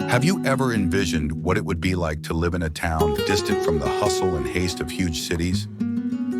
Have you ever envisioned what it would be like to live in a town distant from the hustle and haste of huge cities?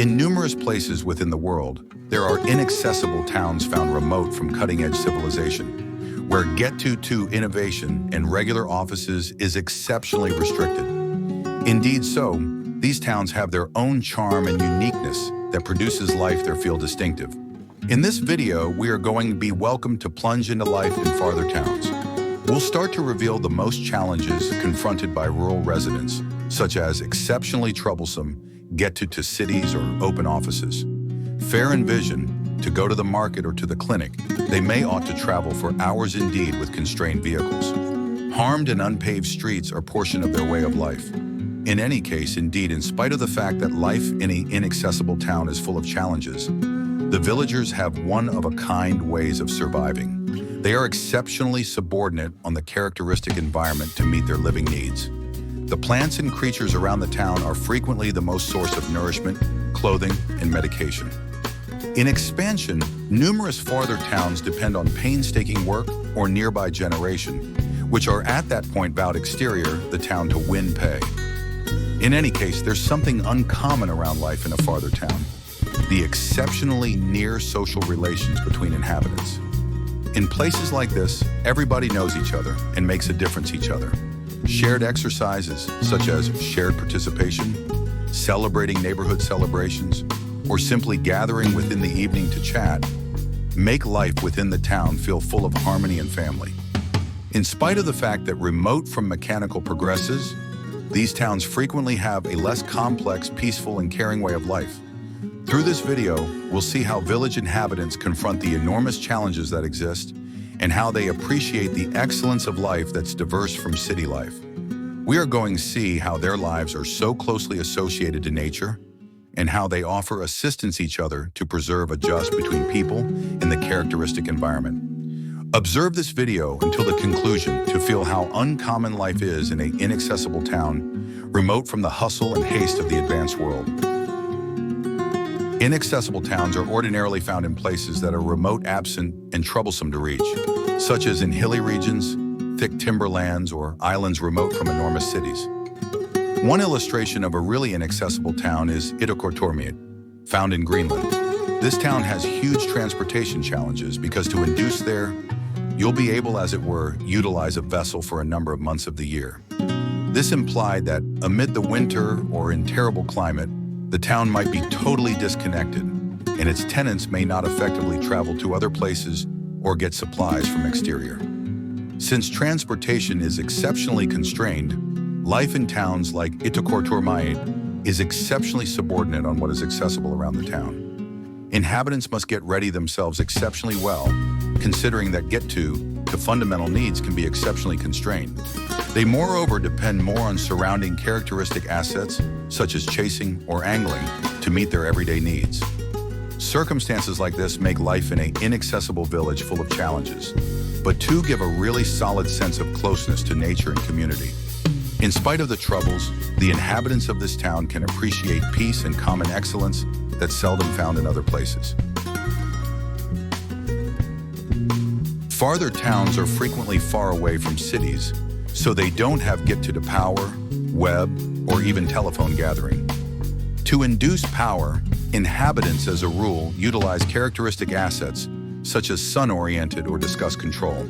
In numerous places within the world, there are inaccessible towns found remote from cutting-edge civilization, where get-to innovation and regular offices is exceptionally restricted. Indeed so, these towns have their own charm and uniqueness that produces life they feel distinctive. In this video, we are going to be welcomed to plunge into life in farther towns. We'll start to reveal the most challenges confronted by rural residents, such as exceptionally troublesome get-to cities or open offices. Fair in vision, to go to the market or to the clinic, they may ought to travel for hours indeed with constrained vehicles. Harmed and unpaved streets are portion of their way of life. In any case, indeed, in spite of the fact that life in an inaccessible town is full of challenges, the villagers have one-of-a-kind ways of surviving. They are exceptionally subordinate on the characteristic environment to meet their living needs. The plants and creatures around the town are frequently the most source of nourishment, clothing, and medication. In expansion, numerous farther towns depend on painstaking work or nearby generation, which are at that point vowed exterior the town to win pay. In any case, there's something uncommon around life in a farther town: the exceptionally near social relations between inhabitants. In places like this, everybody knows each other and makes a difference each other. Shared exercises, such as shared participation, celebrating neighborhood celebrations, or simply gathering within the evening to chat, make life within the town feel full of harmony and family. In spite of the fact that remote from mechanical progresses, these towns frequently have a less complex, peaceful, and caring way of life. Through this video, we'll see how village inhabitants confront the enormous challenges that exist and how they appreciate the excellence of life that's diverse from city life. We are going to see how their lives are so closely associated to nature and how they offer assistance each other to preserve a just between people and the characteristic environment. Observe this video until the conclusion to feel how uncommon life is in an inaccessible town, remote from the hustle and haste of the advanced world. Inaccessible towns are ordinarily found in places that are remote, absent, and troublesome to reach, such as in hilly regions, thick timberlands, or islands remote from enormous cities. One illustration of a really inaccessible town is Itokortormiit, found in Greenland. This town has huge transportation challenges because to induce there, you'll be able, as it were, utilize a vessel for a number of months of the year. This implied that amid the winter or in terrible climate, the town might be totally disconnected, and its tenants may not effectively travel to other places or get supplies from exterior. Since transportation is exceptionally constrained, life in towns like Itokortormiit is exceptionally subordinate on what is accessible around the town. Inhabitants must get ready themselves exceptionally well, considering that get-to fundamental needs can be exceptionally constrained. They moreover depend more on surrounding characteristic assets, such as chasing or angling, to meet their everyday needs. Circumstances like this make life in an inaccessible village full of challenges, but two give a really solid sense of closeness to nature and community. In spite of the troubles, the inhabitants of this town can appreciate peace and common excellence that's seldom found in other places. Farther towns are frequently far away from cities, so they don't have get-to power, web, or even telephone gathering. To induce power, inhabitants, as a rule, utilize characteristic assets such as sun-oriented or discuss control.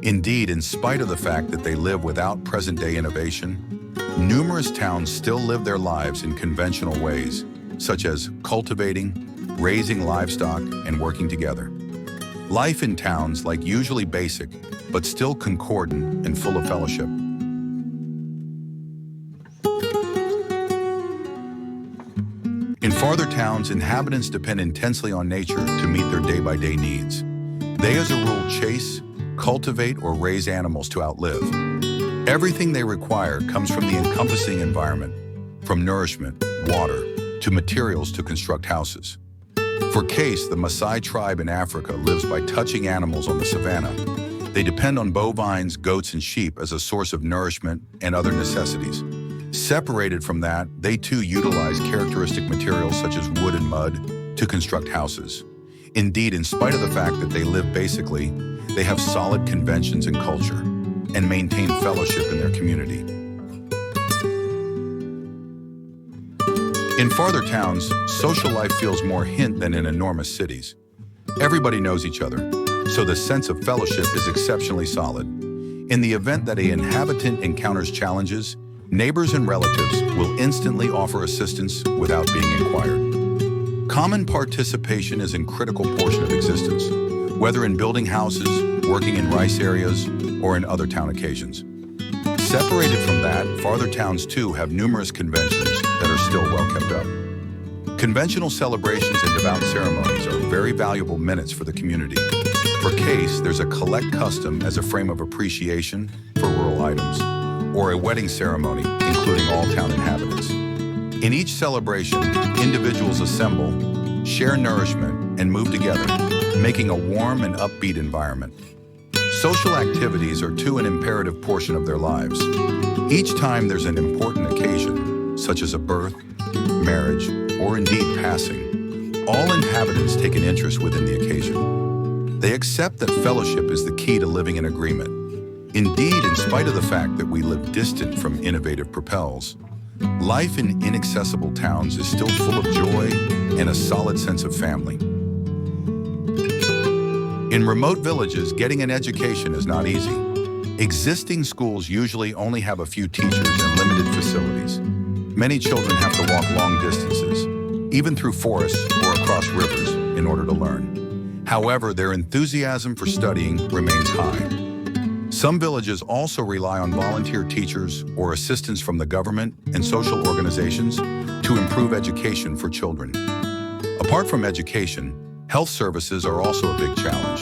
Indeed, in spite of the fact that they live without present-day innovation, numerous towns still live their lives in conventional ways, such as cultivating, raising livestock, and working together. Life in towns like usually basic, but still concordant and full of fellowship. In farther towns, inhabitants depend intensely on nature to meet their day-by-day needs. They, as a rule, chase, cultivate, or raise animals to outlive. Everything they require comes from the encompassing environment, from nourishment, water, to materials to construct houses. For case, the Maasai tribe in Africa lives by touching animals on the savanna. They depend on bovines, goats, and sheep as a source of nourishment and other necessities. Separated from that, they too utilize characteristic materials such as wood and mud to construct houses. Indeed, in spite of the fact that they live basically, they have solid conventions and culture. and maintain fellowship in their community. In farther towns, social life feels more hint than in enormous cities. Everybody knows each other, so the sense of fellowship is exceptionally solid. In the event that an inhabitant encounters challenges, neighbors and relatives will instantly offer assistance without being inquired. Common participation is a critical portion of existence, whether in building houses, working in rice areas, or in other town occasions. Separated from that, farther towns too have numerous conventions that are still well kept up. Conventional celebrations and devout ceremonies are very valuable minutes for the community. For case, there's a collect custom as a frame of appreciation for rural items, or a wedding ceremony including all town inhabitants. In each celebration, individuals assemble, share nourishment, and move together, making a warm and upbeat environment. Social activities are too an imperative portion of their lives. Each time there's an important occasion, such as a birth, marriage, or indeed passing, all inhabitants take an interest within the occasion. They accept that fellowship is the key to living in agreement. Indeed, in spite of the fact that we live distant from innovative propels, life in inaccessible towns is still full of joy and a solid sense of family. In remote villages, getting an education is not easy. Existing schools usually only have a few teachers and limited facilities. Many children have to walk long distances, even through forests or across rivers, in order to learn. However, their enthusiasm for studying remains high. Some villages also rely on volunteer teachers or assistance from the government and social organizations to improve education for children. Apart from education, health services are also a big challenge.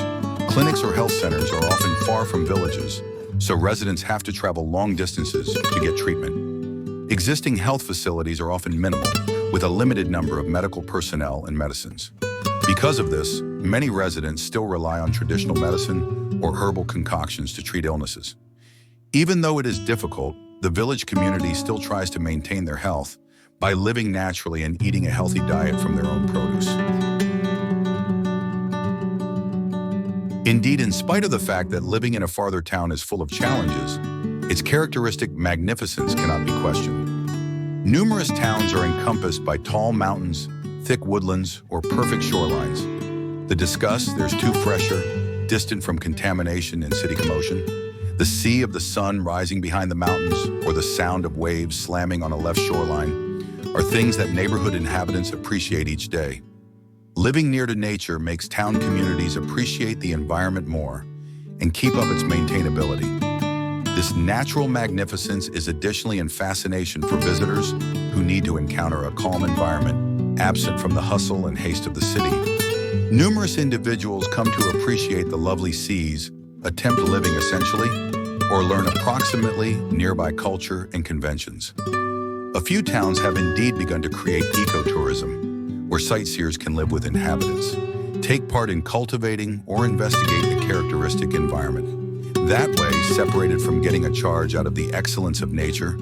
Clinics or health centers are often far from villages, so residents have to travel long distances to get treatment. Existing health facilities are often minimal, with a limited number of medical personnel and medicines. Because of this, many residents still rely on traditional medicine or herbal concoctions to treat illnesses. Even though it is difficult, the village community still tries to maintain their health by living naturally and eating a healthy diet from their own produce. Indeed, in spite of the fact that living in a farther town is full of challenges, its characteristic magnificence cannot be questioned. Numerous towns are encompassed by tall mountains, thick woodlands, or perfect shorelines. The discuss, there's too fresher, distant from contamination and city commotion. The sea of the sun rising behind the mountains, or the sound of waves slamming on a left shoreline, are things that neighborhood inhabitants appreciate each day. Living near to nature makes town communities appreciate the environment more and keep up its maintainability. This natural magnificence is additionally in fascination for visitors who need to encounter a calm environment, absent from the hustle and haste of the city. Numerous individuals come to appreciate the lovely seas, attempt living essentially, or learn approximately nearby culture and conventions. A few towns have indeed begun to create ecotourism, where sightseers can live with inhabitants, take part in cultivating or investigate the characteristic environment. That way, separated from getting a charge out of the excellence of nature,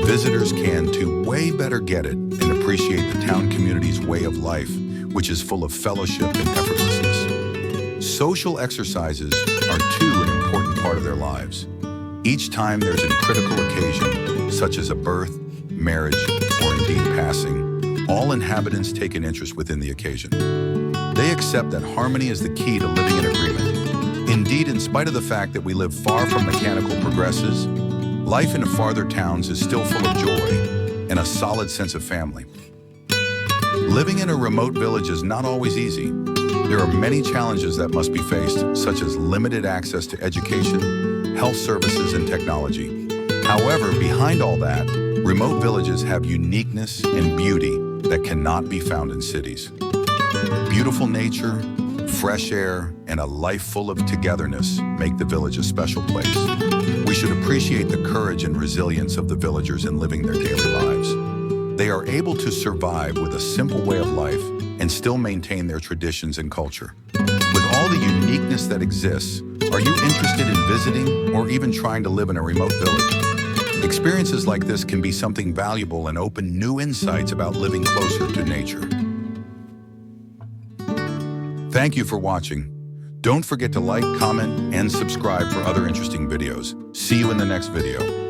visitors can to way better get it and appreciate the town community's way of life, which is full of fellowship and effortlessness. Social exercises are too an important part of their lives. Each time there's a critical occasion, such as a birth, marriage, or indeed passing, all inhabitants take an interest within the occasion. They accept that harmony is the key to living in agreement. Indeed, in spite of the fact that we live far from mechanical progresses, life in farther towns is still full of joy and a solid sense of family. Living in a remote village is not always easy. There are many challenges that must be faced, such as limited access to education, health services, and technology. However, behind all that, remote villages have uniqueness and beauty that cannot be found in cities. Beautiful nature, fresh air, and a life full of togetherness make the village a special place. We should appreciate the courage and resilience of the villagers in living their daily lives. They are able to survive with a simple way of life and still maintain their traditions and culture. With all the uniqueness that exists, are you interested in visiting or even trying to live in a remote village? Experiences like this can be something valuable and open new insights about living closer to nature. Thank you for watching. Don't forget to like, comment, and subscribe for other interesting videos. See you in the next video.